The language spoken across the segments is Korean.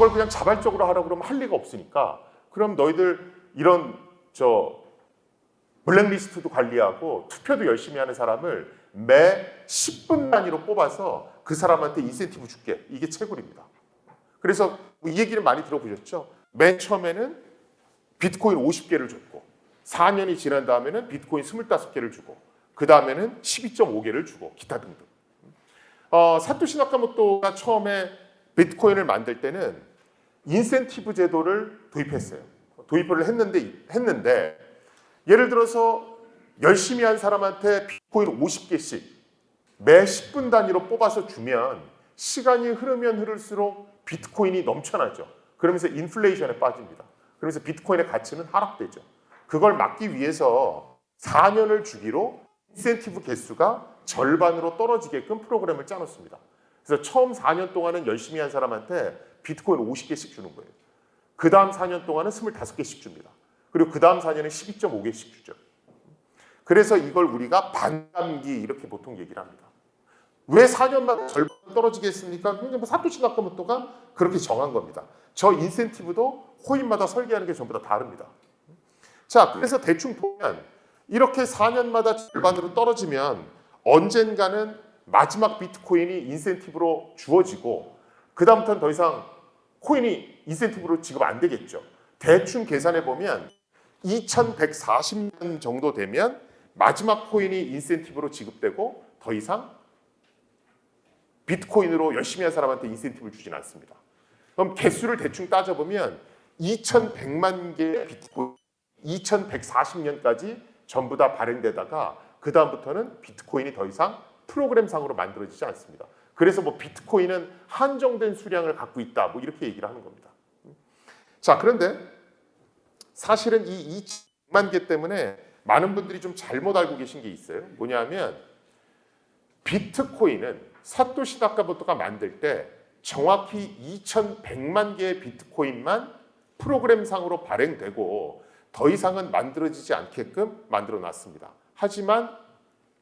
저걸 그냥 자발적으로 하라고 그러면 할 리가 없으니까 그럼 너희들 이런 블랙리스트도 관리하고 투표도 열심히 하는 사람을 매 10분 단위로 뽑아서 그 사람한테 인센티브 줄게. 이게 채굴입니다. 그래서 이 얘기를 많이 들어보셨죠? 맨 처음에는 비트코인 50개를 줬고 4년이 지난 다음에는 비트코인 25개를 주고 그 다음에는 12.5개를 주고 기타 등등. 사토시 나카모토가 처음에 비트코인을 만들 때는 인센티브 제도를 도입했어요. 도입을 했는데 예를 들어서 열심히 한 사람한테 비트코인 50개씩 매 10분 단위로 뽑아서 주면 시간이 흐르면 흐를수록 비트코인이 넘쳐나죠. 그러면서 인플레이션에 빠집니다. 그러면서 비트코인의 가치는 하락되죠. 그걸 막기 위해서 4년을 주기로 인센티브 개수가 절반으로 떨어지게끔 프로그램을 짜놓습니다. 그래서 처음 4년 동안은 열심히 한 사람한테 비트코인 50개씩 주는 거예요. 그 다음 4년 동안은 25개씩 줍니다. 그리고 그 다음 4년에 12.5개씩 주죠. 그래서 이걸 우리가 반감기 이렇게 보통 얘기를 합니다. 왜 4년마다 절반 떨어지겠습니까? 그냥 사토시 나카모토가 그렇게 정한 겁니다. 저 인센티브도 코인마다 설계하는 게 전부 다 다릅니다. 자, 그래서 대충 보면 이렇게 4년마다 절반으로 떨어지면 언젠가는 마지막 비트코인이 인센티브로 주어지고 그 다음부터는 더 이상 코인이 인센티브로 지급 안 되겠죠. 대충 계산해 보면 2140년 정도 되면 마지막 코인이 인센티브로 지급되고 더 이상 비트코인으로 열심히 한 사람한테 인센티브를 주진 않습니다. 그럼 개수를 대충 따져보면 2100만 개의 비트코인 2140년까지 전부 다 발행되다가 그 다음부터는 비트코인이 더 이상 프로그램상으로 만들어지지 않습니다. 그래서 비트코인은 한정된 수량을 갖고 있다 이렇게 얘기를 하는 겁니다. 자, 그런데 사실은 이 2천만 개 때문에 많은 분들이 좀 잘못 알고 계신 게 있어요. 뭐냐면 비트코인은 사토시 나카모토가 만들 때 정확히 2100만 개의 비트코인만 프로그램상으로 발행되고 더 이상은 만들어지지 않게끔 만들어 놨습니다. 하지만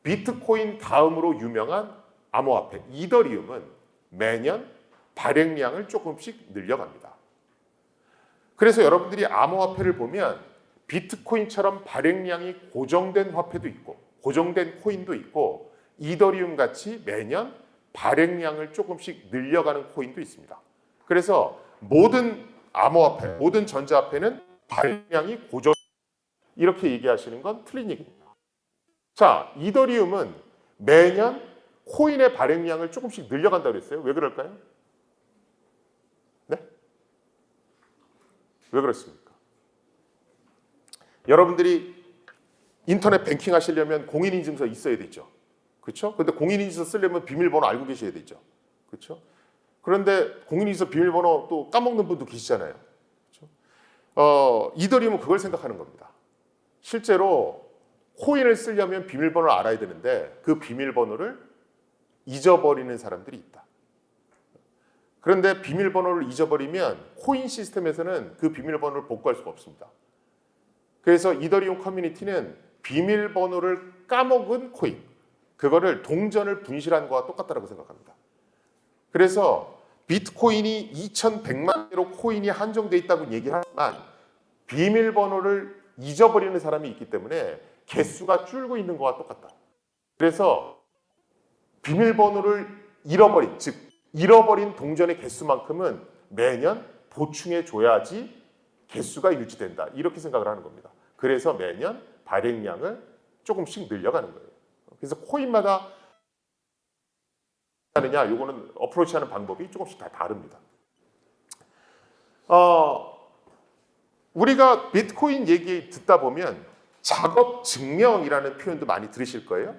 비트코인 다음으로 유명한 암호화폐 이더리움은 매년 발행량을 조금씩 늘려갑니다. 그래서 여러분들이 암호화폐를 보면 비트코인처럼 발행량이 고정된 화폐도 있고 고정된 코인도 있고 이더리움 같이 매년 발행량을 조금씩 늘려가는 코인도 있습니다. 그래서 모든 암호화폐, 모든 전자화폐는 발행량이 고정 이렇게 얘기하시는 건 틀린 얘기입니다. 자, 이더리움은 매년 코인의 발행량을 조금씩 늘려간다고 그랬어요. 왜 그럴까요? 네? 왜 그렇습니까? 여러분들이 인터넷 뱅킹 하시려면 공인인증서 있어야 되죠. 그렇죠? 근데 공인인증서 쓰려면 비밀번호 알고 계셔야 되죠. 그렇죠? 그런데 공인인증서 비밀번호 또 까먹는 분도 계시잖아요. 그렇죠? 이더리움은 그걸 생각하는 겁니다. 실제로 코인을 쓰려면 비밀번호를 알아야 되는데 그 비밀번호를 잊어버리는 사람들이 있다. 그런데 비밀번호를 잊어버리면 코인 시스템에서는 그 비밀번호를 복구할 수가 없습니다. 그래서 이더리움 커뮤니티는 비밀번호를 까먹은 코인, 그거를 동전을 분실한 거와 똑같다고 생각합니다. 그래서 비트코인이 2100만 개로 코인이 한정돼 있다고 얘기하지만 비밀번호를 잊어버리는 사람이 있기 때문에 개수가 줄고 있는 거와 똑같다. 그래서 비밀번호를 잃어버린, 즉 잃어버린 동전의 개수만큼은 매년 보충해 줘야지 개수가 유지된다. 이렇게 생각을 하는 겁니다. 그래서 매년 발행량을 조금씩 늘려가는 거예요. 그래서 코인마다 하느냐, 요거는 어프로치하는 방법이 조금씩 다 다릅니다. 우리가 비트코인 얘기 듣다 보면 작업 증명이라는 표현도 많이 들으실 거예요.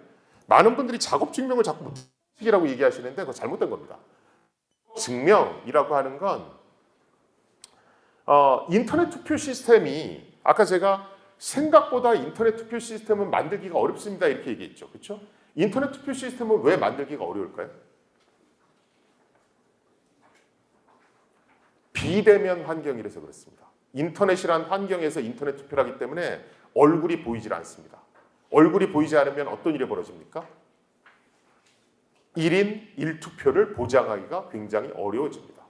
많은 분들이 작업 증명을 자꾸 이라고 얘기하시는데 그거 잘못된 겁니다. 증명이라고 하는 건 인터넷 투표 시스템이 아까 제가 생각보다 인터넷 투표 시스템은 만들기가 어렵습니다 이렇게 얘기했죠. 그렇죠? 인터넷 투표 시스템은 왜 만들기가 어려울까요? 비대면 환경이라서 그렇습니다. 인터넷이란 환경에서 인터넷 투표를 하기 때문에 얼굴이 보이질 않습니다. 얼굴이 보이지 않으면 어떤 일이 벌어집니까? 1인 1투표를 보장하기가 굉장히 어려워집니다.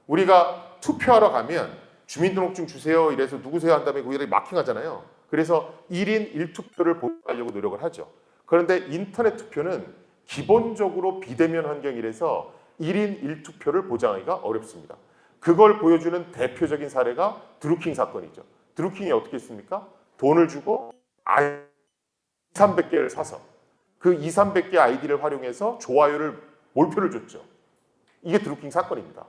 우리가 투표하러 가면 주민등록증 주세요 이래서 누구세요 한 다음에 거기다 마킹하잖아요. 그래서 1인 1투표를 보장하려고 노력을 하죠. 그런데 인터넷 투표는 기본적으로 비대면 환경이라서 1인 1투표를 보장하기가 어렵습니다. 그걸 보여주는 대표적인 사례가 드루킹 사건이죠. 드루킹이 어떻게 했습니까? 돈을 주고 300개를 사서 그 300개 아이디를 활용해서 좋아요를 몰표를 줬죠. 이게 드루킹 사건입니다.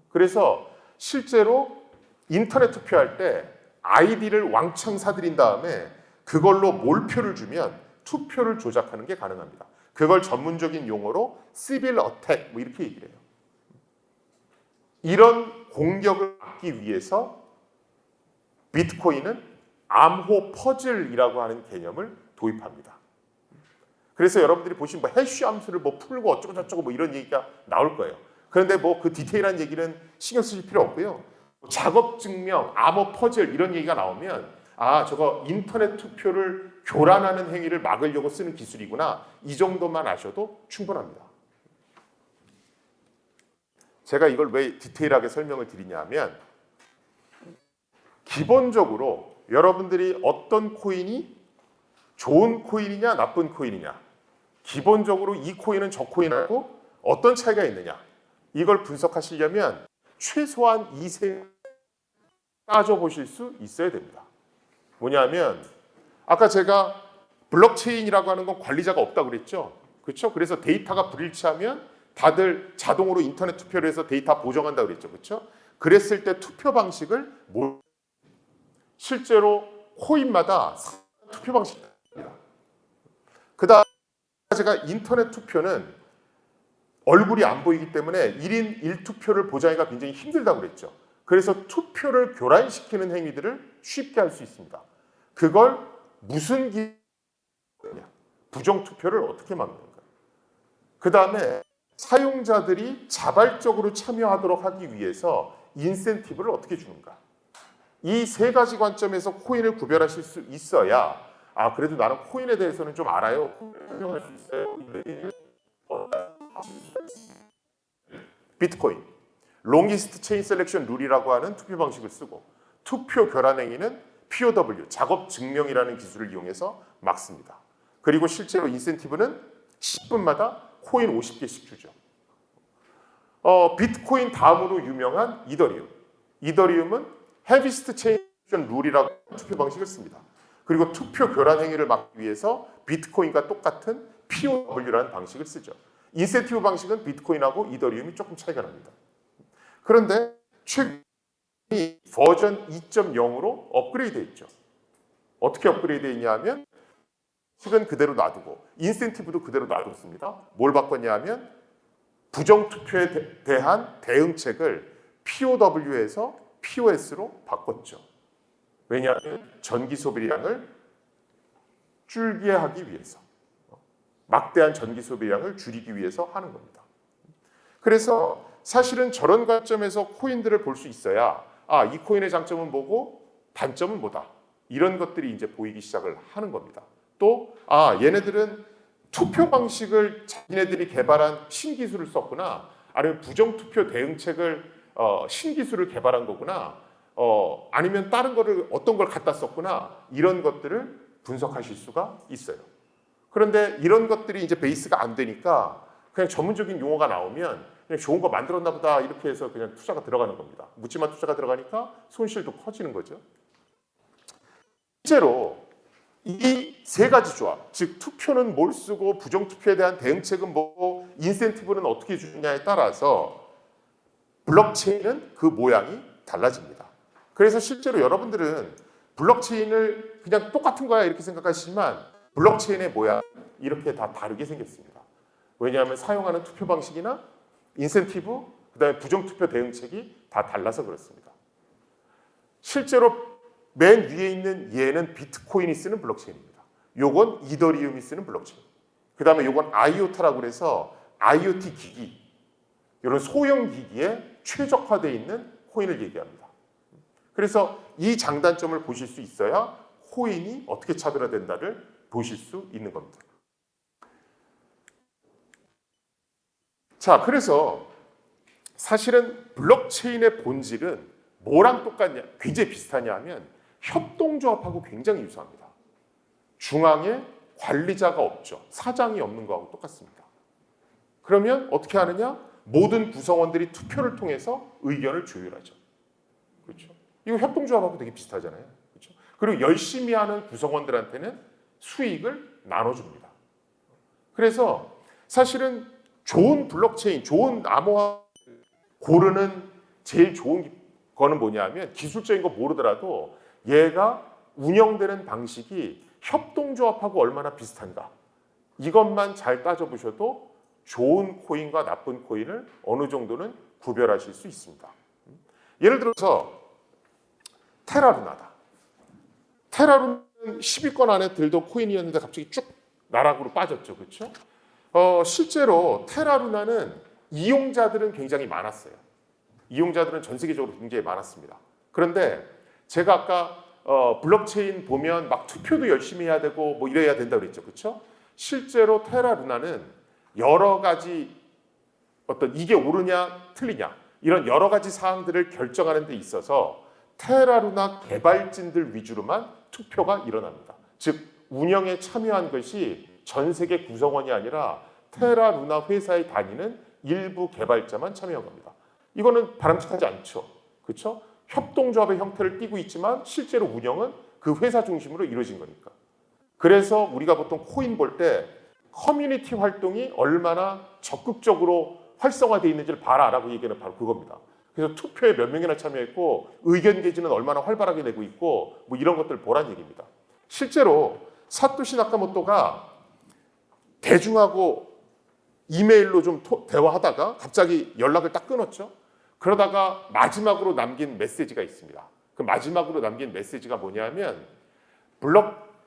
그래서 실제로 인터넷 투표할 때 아이디를 왕창 사들인 다음에 그걸로 몰표를 주면 투표를 조작하는 게 가능합니다. 그걸 전문적인 용어로 시빌 어택 뭐 이렇게 얘기를 해요. 이런 공격을 막기 위해서 비트코인은 암호 퍼즐이라고 하는 개념을 도입합니다. 그래서 여러분들이 보시면 뭐 해쉬 함수를 뭐 풀고 어쩌고 저쩌고 뭐 이런 얘기가 나올 거예요. 그런데 뭐 그 디테일한 얘기는 신경 쓰실 필요 없고요. 작업 증명, 암호 퍼즐 이런 얘기가 나오면 아 저거 인터넷 투표를 교란하는 행위를 막으려고 쓰는 기술이구나. 이 정도만 아셔도 충분합니다. 제가 이걸 왜 디테일하게 설명을 드리냐면 기본적으로 여러분들이 어떤 코인이 좋은 코인이냐 나쁜 코인이냐 기본적으로 이 코인은 저 코인하고 어떤 차이가 있느냐 이걸 분석하시려면 최소한 이 세 따져보실 수 있어야 됩니다. 뭐냐면 아까 제가 블록체인이라고 하는 건 관리자가 없다고 그랬죠. 그렇죠? 그래서 데이터가 불일치하면 다들 자동으로 인터넷 투표를 해서 데이터 보정한다고 그랬죠. 그렇죠? 그랬을 때 투표 방식을 실제로 코인마다 투표 방식이 있습니다. 그다음 제가 인터넷 투표는 얼굴이 안 보이기 때문에 1인 1투표를 보장하기가 굉장히 힘들다고 그랬죠. 그래서 투표를 교란시키는 행위들을 쉽게 할 수 있습니다. 그걸 무슨 기준이냐? 부정투표를 어떻게 막는가? 그 다음에 사용자들이 자발적으로 참여하도록 하기 위해서 인센티브를 어떻게 주는가? 이 세 가지 관점에서 코인을 구별하실 수 있어야 아 그래도 나는 코인에 대해서는 좀 알아요. 설명할 수 있어요. 비트코인 롱리스트 체인 셀렉션 룰이라고 하는 투표 방식을 쓰고 투표 교란 행위는 POW 작업 증명이라는 기술을 이용해서 막습니다. 그리고 실제로 인센티브는 10분마다 코인 50개씩 주죠. 비트코인 다음으로 유명한 이더리움. 이더리움은 헤비스트 체인 룰이라고 하는 투표 방식을 씁니다. 그리고 투표 교란 행위를 막기 위해서 비트코인과 똑같은 POW라는 방식을 쓰죠. 인센티브 방식은 비트코인하고 이더리움이 조금 차이가 납니다. 그런데 최근에 버전 2.0으로 업그레이드했죠. 어떻게 업그레이드했냐면 식은 그대로 놔두고 인센티브도 그대로 놔뒀습니다. 뭘 바꿨냐면 부정투표에 대한 대응책을 POW에서 POS로 바꿨죠. 왜냐하면 전기 소비량을 줄게 하기 위해서 막대한 전기 소비량을 줄이기 위해서 하는 겁니다. 그래서 사실은 저런 관점에서 코인들을 볼 수 있어야 아, 이 코인의 장점은 뭐고 단점은 뭐다. 이런 것들이 이제 보이기 시작을 하는 겁니다. 또 아, 얘네들은 투표 방식을 자기네들이 개발한 신기술을 썼구나. 아니면 부정투표 대응책을 신기술을 개발한 거구나. 아니면 다른 거를 어떤 걸 갖다 썼구나. 이런 것들을 분석하실 수가 있어요. 그런데 이런 것들이 이제 베이스가 안 되니까 그냥 전문적인 용어가 나오면 그냥 좋은 거 만들었나 보다 이렇게 해서 그냥 투자가 들어가는 겁니다. 묻지마 투자가 들어가니까 손실도 커지는 거죠. 실제로 이 세 가지 조합, 즉 투표는 뭘 쓰고 부정투표에 대한 대응책은 뭐고 인센티브는 어떻게 주느냐에 따라서 블록체인은 그 모양이 달라집니다. 그래서 실제로 여러분들은 블록체인을 그냥 똑같은 거야 이렇게 생각하시지만 블록체인의 모양 이렇게 다 다르게 생겼습니다. 왜냐하면 사용하는 투표 방식이나 인센티브, 그다음에 부정투표 대응책이 다 달라서 그렇습니다. 실제로 맨 위에 있는 얘는 비트코인이 쓰는 블록체인입니다. 요건 이더리움이 쓰는 블록체인. 그다음에 요건 아이오타라고 해서 IoT 기기, 이런 소형 기기에 최적화되어 있는 코인을 얘기합니다. 그래서 이 장단점을 보실 수 있어야 코인이 어떻게 차별화된다를 보실 수 있는 겁니다. 자, 그래서 사실은 블록체인의 본질은 뭐랑 똑같냐, 굉장히 비슷하냐 하면 협동조합하고 굉장히 유사합니다. 중앙에 관리자가 없죠. 사장이 없는 거하고 똑같습니다. 그러면 어떻게 하느냐? 모든 구성원들이 투표를 통해서 의견을 조율하죠. 그렇죠? 이거 협동조합하고 되게 비슷하잖아요. 그렇죠? 그리고 열심히 하는 구성원들한테는 수익을 나눠줍니다. 그래서 사실은 좋은 블록체인, 좋은 암호화 고르는 제일 좋은 거는 뭐냐면 기술적인 거 모르더라도 얘가 운영되는 방식이 협동조합하고 얼마나 비슷한가 이것만 잘 따져보셔도 좋은 코인과 나쁜 코인을 어느 정도는 구별하실 수 있습니다. 예를 들어서 테라루나다. 테라루나는 10위권 안에 들던 코인이었는데 갑자기 쭉 나락으로 빠졌죠. 그렇죠? 실제로 테라루나는 이용자들은 굉장히 많았어요. 이용자들은 전 세계적으로 굉장히 많았습니다. 그런데 제가 아까 블록체인 보면 막 투표도 열심히 해야 되고 뭐 이래야 된다고 그랬죠. 그렇죠? 실제로 테라루나는 여러 가지 어떤 이게 옳으냐 틀리냐 이런 여러 가지 사항들을 결정하는 데 있어서 테라루나 개발진들 위주로만 투표가 일어납니다. 즉 운영에 참여한 것이 전 세계 구성원이 아니라 테라루나 회사에 다니는 일부 개발자만 참여한 겁니다. 이거는 바람직하지 않죠. 그렇죠? 협동조합의 형태를 띠고 있지만 실제로 운영은 그 회사 중심으로 이루어진 거니까. 그래서 우리가 보통 코인 볼 때 커뮤니티 활동이 얼마나 적극적으로 활성화되어 있는지를 봐라라고 얘기하는 바로 그겁니다. 그래서 투표에 몇 명이나 참여했고 의견 개진은 얼마나 활발하게 되고 있고 뭐 이런 것들을 보란 얘기입니다. 실제로 사토시 나카모토가 대중하고 이메일로 좀 대화하다가 갑자기 연락을 딱 끊었죠. 그러다가 마지막으로 남긴 메시지가 있습니다. 그 마지막으로 남긴 메시지가 뭐냐면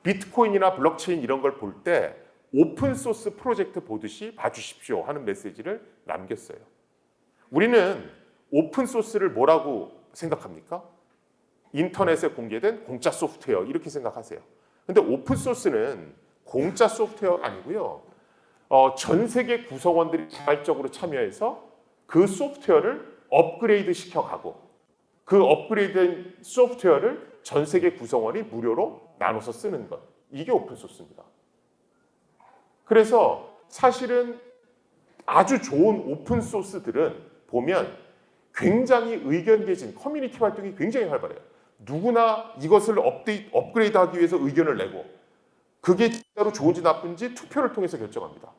비트코인이나 블록체인 이런 걸 볼 때 오픈소스 프로젝트 보듯이 봐주십시오 하는 메시지를 남겼어요. 우리는 오픈소스를 뭐라고 생각합니까? 인터넷에 공개된 공짜 소프트웨어 이렇게 생각하세요. 근데 오픈소스는 공짜 소프트웨어가 아니고요. 전 세계 구성원들이 자발적으로 참여해서 그 소프트웨어를 업그레이드 시켜가고 그 업그레이드된 소프트웨어를 전 세계 구성원이 무료로 나눠서 쓰는 것. 이게 오픈소스입니다. 그래서 사실은 아주 좋은 오픈소스들은 보면 굉장히 의견 개진, 커뮤니티 활동이 굉장히 활발해요. 누구나 이것을 업그레이드하기 위해서 의견을 내고 그게 진짜로 좋은지 나쁜지 투표를 통해서 결정합니다.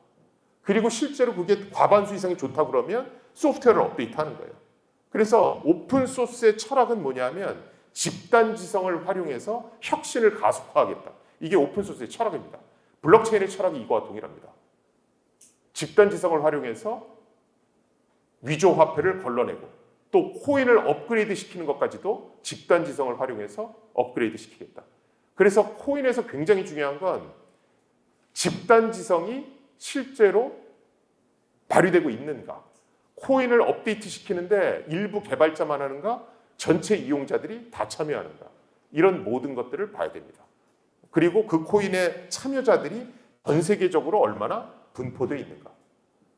그리고 실제로 그게 과반수 이상이 좋다 그러면 소프트웨어를 업데이트하는 거예요. 그래서 오픈소스의 철학은 뭐냐면 집단지성을 활용해서 혁신을 가속화하겠다. 이게 오픈소스의 철학입니다. 블록체인의 철학이 이거와 동일합니다. 집단지성을 활용해서 위조화폐를 걸러내고 또 코인을 업그레이드 시키는 것까지도 집단지성을 활용해서 업그레이드 시키겠다. 그래서 코인에서 굉장히 중요한 건 집단지성이 실제로 발휘되고 있는가, 코인을 업데이트 시키는데 일부 개발자만 하는가, 전체 이용자들이 다 참여하는가, 이런 모든 것들을 봐야 됩니다. 그리고 그 코인의 참여자들이 전 세계적으로 얼마나 분포되어 있는가.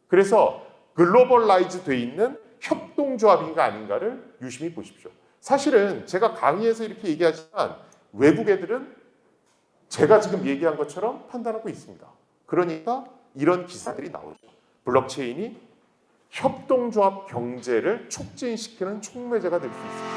그래서 글로벌라이즈 되어 있는 협동조합인가 아닌가를 유심히 보십시오. 사실은 제가 강의에서 이렇게 얘기하지만 외국 애들은 제가 지금 얘기한 것처럼 판단하고 있습니다. 그러니까 이런 기사들이 나오죠. 블록체인이 협동조합 경제를 촉진시키는 촉매제가 될 수 있습니다.